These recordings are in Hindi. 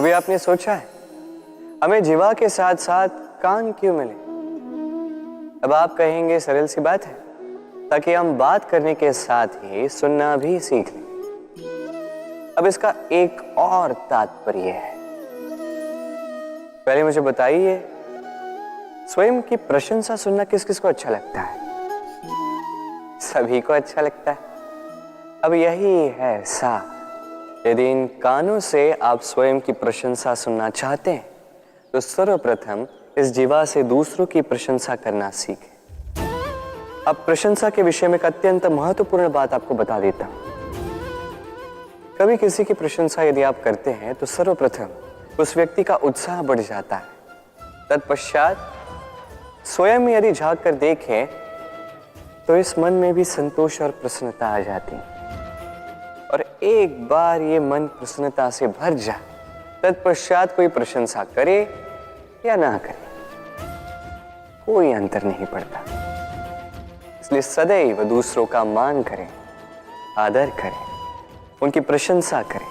कभी आपने सोचा है हमें जीवा के साथ साथ कान क्यों मिले? अब आप कहेंगे सरल सी बात है, ताकि हम बात करने के साथ ही सुनना भी सीख लें। अब इसका एक और तात्पर्य है। पहले मुझे बताइए, स्वयं की प्रशंसा सुनना किस किस को अच्छा लगता है? सभी को अच्छा लगता है। अब यही है सार। यदि इन कानों से आप स्वयं की प्रशंसा सुनना चाहते हैं तो सर्वप्रथम इस जीवा से दूसरों की प्रशंसा करना सीखें। अब प्रशंसा के विषय में एक अत्यंत महत्वपूर्ण बात आपको बता देता हूं। कभी किसी की प्रशंसा यदि आप करते हैं तो सर्वप्रथम उस व्यक्ति का उत्साह बढ़ जाता है। तत्पश्चात स्वयं यदि झांक कर देखें तो इस मन में भी संतोष और प्रसन्नता आ जाती है। और एक बार ये मन प्रसन्नता से भर जाए, तत्पश्चात कोई प्रशंसा करे या ना करे, कोई अंतर नहीं पड़ता। इसलिए सदैव दूसरों का मान करें, आदर करें, उनकी प्रशंसा करें,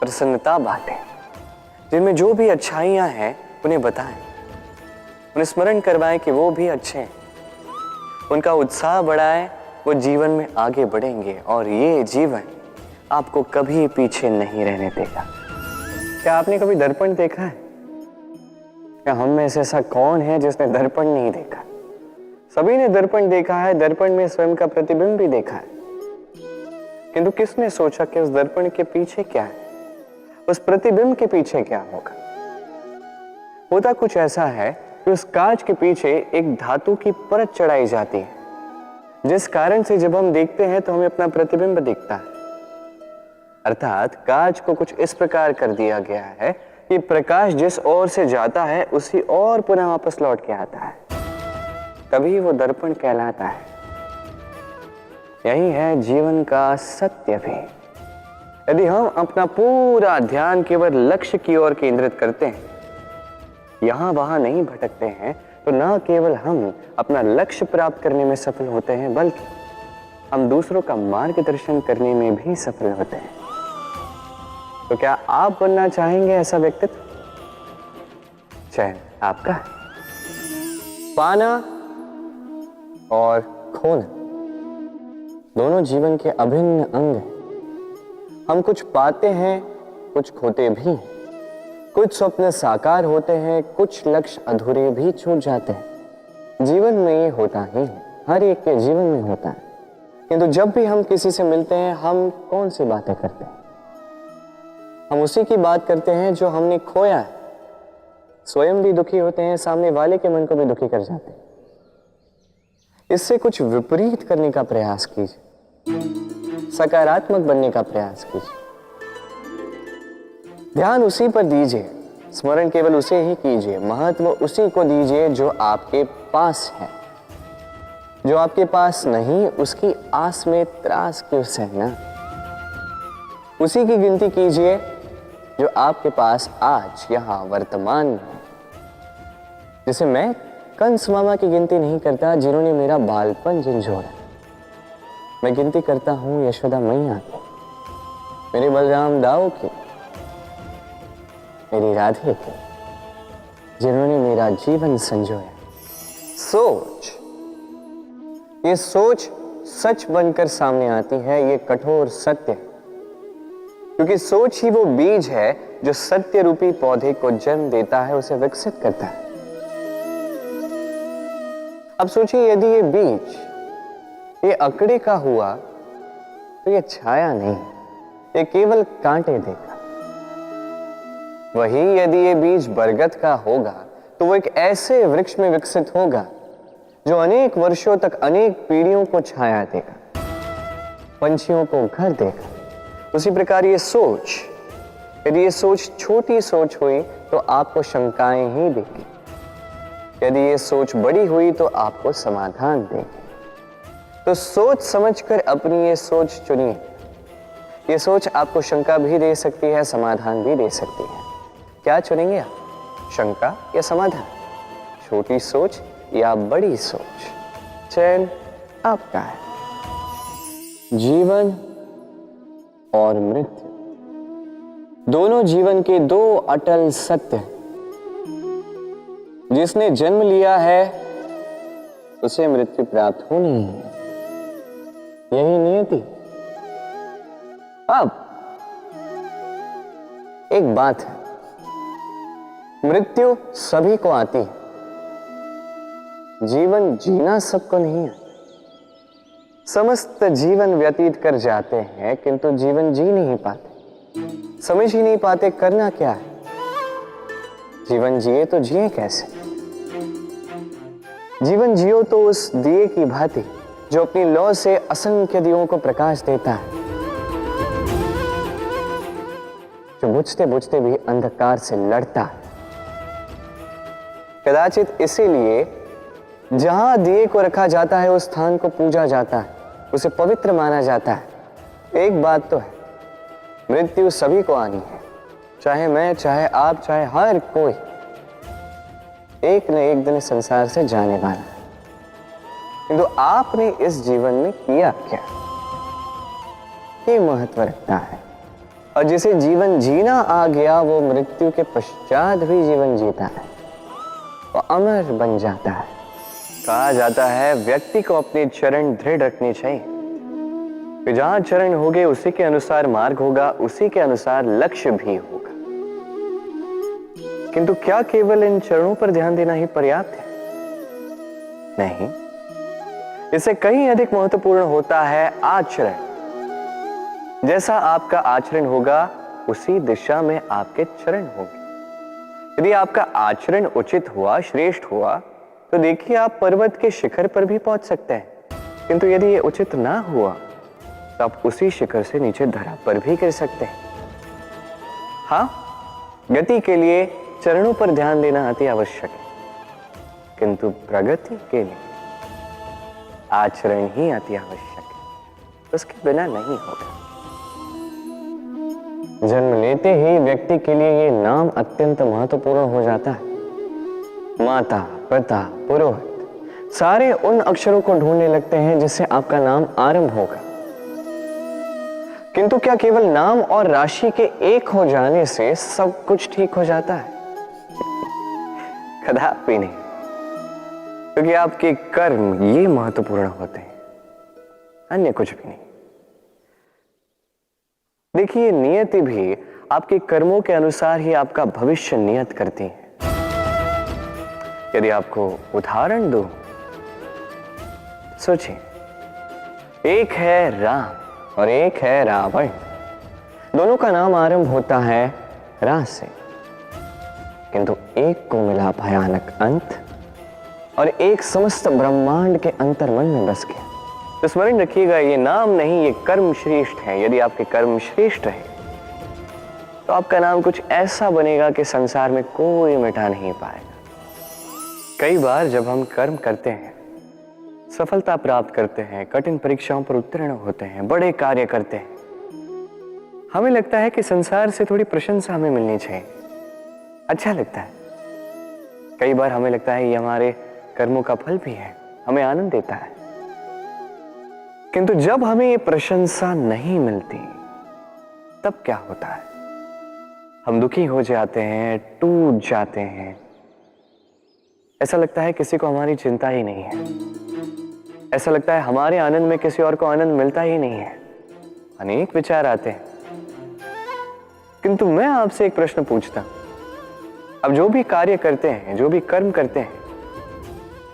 प्रसन्नता बांटें। जिनमें जो भी अच्छाइयां हैं उन्हें बताएं, उन्हें स्मरण करवाएं कि वो भी अच्छे हैं। उनका उत्साह बढ़ाएं, वो जीवन में आगे बढ़ेंगे और ये जीवन आपको कभी पीछे नहीं रहने देगा। क्या आपने कभी दर्पण देखा है? क्या हम में से ऐसा कौन है जिसने दर्पण नहीं देखा? सभी ने दर्पण देखा है, दर्पण में स्वयं का प्रतिबिंब भी देखा है। किंतु किसने सोचा कि उस दर्पण के पीछे क्या है, उस प्रतिबिंब के पीछे क्या होगा? होता कुछ ऐसा है कि उस कांच के पीछे एक धातु की परत चढ़ाई जाती है, जिस कारण से जब हम देखते हैं तो हमें अपना प्रतिबिंब दिखता है। अर्थात कांच को कुछ इस प्रकार कर दिया गया है कि प्रकाश जिस ओर से जाता है उसी ओर पुनः वापस लौट के आता है, तभी वो दर्पण कहलाता है। यही है जीवन का सत्य भी। यदि हम अपना पूरा ध्यान केवल लक्ष्य की ओर केंद्रित करते हैं, यहां वहां नहीं भटकते हैं, तो न केवल हम अपना लक्ष्य प्राप्त करने में सफल होते हैं, बल्कि हम दूसरों का मार्गदर्शन करने में भी सफल होते हैं। तो क्या आप बनना चाहेंगे ऐसा व्यक्तित्व? चयन आपका है। पाना और खोना दोनों जीवन के अभिन्न अंग हैं। हम कुछ पाते हैं, कुछ खोते भी हैं। कुछ स्वप्न साकार होते हैं, कुछ लक्ष्य अधूरे भी छूट जाते हैं। जीवन में ये होता ही है, हर एक के जीवन में होता है। किंतु जब भी हम किसी से मिलते हैं, हम कौन सी बातें करते हैं? हम उसी की बात करते हैं जो हमने खोया है। स्वयं भी दुखी होते हैं, सामने वाले के मन को भी दुखी कर जाते हैं। इससे कुछ विपरीत करने का प्रयास कीजिए, सकारात्मक बनने का प्रयास कीजिए। ध्यान उसी पर दीजिए, स्मरण केवल उसे ही कीजिए, महत्व उसी को दीजिए जो आपके पास है। जो आपके पास नहीं, उसकी आस में त्रास क्यों सहना? उसी की गिनती कीजिए जो आपके पास आज यहां वर्तमान में है। जैसे मैं कंस मामा की गिनती नहीं करता जिन्होंने मेरा बालपन झंझोड़ा। मैं गिनती करता हूं यशोदा मैया की, मेरे बलराम दाऊ की, मेरी राधे की, जिन्होंने मेरा जीवन संजोया। सोच, ये सोच सच बनकर सामने आती है, ये कठोर सत्य है। क्योंकि सोच ही वो बीज है जो सत्य रूपी पौधे को जन्म देता है, उसे विकसित करता है। अब सोचिए, यदि ये बीज ये अकड़े का हुआ तो ये छाया नहीं, ये केवल कांटे देगा। वही यदि ये बीज बरगद का होगा तो वो एक ऐसे वृक्ष में विकसित होगा जो अनेक वर्षों तक, अनेक पीढ़ियों को छाया देगा, पंछियों को घर देगा। उसी प्रकार ये सोच, यदि ये सोच छोटी सोच हुई तो आपको शंकाएं ही देगी। यदि ये सोच बड़ी हुई तो आपको समाधान देगी। तो सोच समझकर अपनी ये सोच चुनिए। ये सोच आपको शंका भी दे सकती है, समाधान भी दे सकती है। क्या चुनेंगे आप, शंका या समाधान? छोटी सोच या बड़ी सोच? चयन आपका है। जीवन और मृत्यु दोनों जीवन के दो अटल सत्य। जिसने जन्म लिया है उसे मृत्यु प्राप्त होनी है, यही नियति। अब एक बात है, मृत्यु सभी को आती है, जीवन जीना सबको नहीं है। समस्त जीवन व्यतीत कर जाते हैं किंतु जीवन जी नहीं पाते, समझ ही नहीं पाते करना क्या है। जीवन जिए तो जिए कैसे? जीवन जियो तो उस दिए की भांति जो अपनी लौ से असंख्य दियों को प्रकाश देता है, जो बुझते बुझते भी अंधकार से लड़ता है। कदाचित इसीलिए जहां दिए को रखा जाता है उस स्थान को पूजा जाता है, उसे पवित्र माना जाता है। एक बात तो है, मृत्यु सभी को आनी है, चाहे मैं, चाहे आप, चाहे हर कोई एक न एक दिन संसार से जाने वाला है। किंतु आपने इस जीवन में किया क्या, ये महत्व रखता है। और जिसे जीवन जीना आ गया वो मृत्यु के पश्चात भी जीवन जीता है, वो अमर बन जाता है। कहा जाता है व्यक्ति को अपने चरण दृढ़ रखने चाहिए, कि जहां चरण होंगे उसी के अनुसार मार्ग होगा, उसी के अनुसार लक्ष्य भी होगा। किंतु क्या केवल इन चरणों पर ध्यान देना ही पर्याप्त है? नहीं, इससे कहीं अधिक महत्वपूर्ण होता है आचरण। जैसा आपका आचरण होगा उसी दिशा में आपके चरण होंगे। यदि आपका आचरण उचित हुआ, श्रेष्ठ हुआ, तो देखिए आप पर्वत के शिखर पर भी पहुंच सकते हैं। किंतु यदि ये उचित ना हुआ तो आप उसी शिखर से नीचे धरा पर भी गिर सकते हैं। हाँ, गति के लिए चरणों पर ध्यान देना अति आवश्यक है, किंतु प्रगति के लिए आचरण ही अति आवश्यक है, उसके बिना नहीं होगा। जन्म लेते ही व्यक्ति के लिए ये नाम अत्यंत महत्वपूर्ण हो जाता है। माता, पिता, पुरोहित सारे उन अक्षरों को ढूंढने लगते हैं जिससे आपका नाम आरंभ होगा। किंतु क्या केवल नाम और राशि के एक हो जाने से सब कुछ ठीक हो जाता है? कदापि नहीं, क्योंकि आपके कर्म ये महत्वपूर्ण होते हैं, अन्य कुछ भी नहीं। देखिए, नियति भी आपके कर्मों के अनुसार ही आपका भविष्य नियत करती है। यदि आपको उदाहरण दूं, सोचिए, एक है राम और एक है रावण। दोनों का नाम आरंभ होता है रा से, किंतु एक को मिला भयानक अंत और एक समस्त ब्रह्मांड के अंतर्मन में बस गया। तो स्मरण रखिएगा, ये नाम नहीं, ये कर्म श्रेष्ठ है। यदि आपके कर्म श्रेष्ठ रहे तो आपका नाम कुछ ऐसा बनेगा कि संसार में कोई मिटा नहीं पाएगा। कई बार जब हम कर्म करते हैं, सफलता प्राप्त करते हैं, कठिन परीक्षाओं पर उत्तीर्ण होते हैं, बड़े कार्य करते हैं, हमें लगता है कि संसार से थोड़ी प्रशंसा हमें मिलनी चाहिए, अच्छा लगता है। कई बार हमें लगता है ये हमारे कर्मों का फल भी है, हमें आनंद देता है। किंतु जब हमें ये प्रशंसा नहीं मिलती तब क्या होता है? हम दुखी हो जाते हैं, टूट जाते हैं। ऐसा लगता है किसी को हमारी चिंता ही नहीं है, ऐसा लगता है हमारे आनंद में किसी और को आनंद मिलता ही नहीं है। अनेक विचार आते हैं। किंतु मैं आपसे एक प्रश्न पूछता हूं, अब जो भी कार्य करते हैं, जो भी कर्म करते हैं,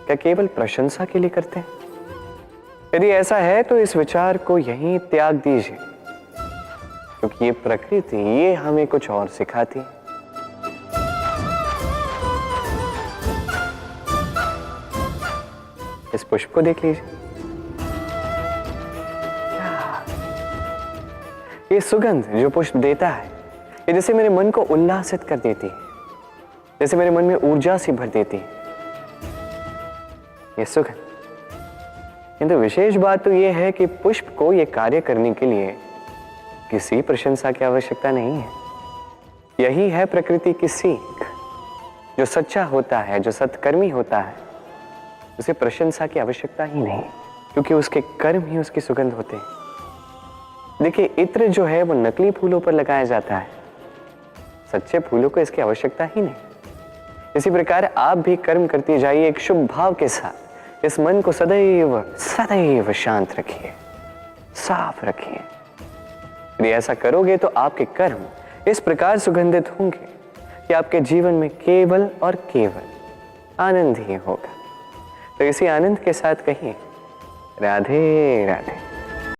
क्या केवल प्रशंसा के लिए करते हैं? यदि ऐसा है तो इस विचार को यहीं त्याग दीजिए, क्योंकि ये प्रकृति ये हमें कुछ और सिखाती है। इस पुष्प को देख लीजिए, ये सुगंध जो पुष्प देता है, ये जैसे मेरे मन को उल्लासित कर देती है, जैसे मेरे मन में ऊर्जा सी भर देती है ये सुगंध। किंतु विशेष बात तो ये है कि पुष्प को ये कार्य करने के लिए किसी प्रशंसा की आवश्यकता नहीं है। यही है प्रकृति की सीख। जो सच्चा होता है, जो सत्कर्मी होता है, उसे प्रशंसा की आवश्यकता ही नहीं, क्योंकि उसके कर्म ही उसकी सुगंध होते हैं। देखिए, इत्र जो है वो नकली फूलों पर लगाया जाता है, सच्चे फूलों को इसकी आवश्यकता ही नहीं। इसी प्रकार आप भी कर्म करते जाइए एक शुभ भाव के साथ। इस मन को सदैव सदैव शांत रखिए, साफ रखिए। यदि ऐसा करोगे तो आपके कर्म इस प्रकार सुगंधित होंगे कि आपके जीवन में केवल और केवल आनंद ही होगा। तो इसी आनंद के साथ कहिए राधे राधे।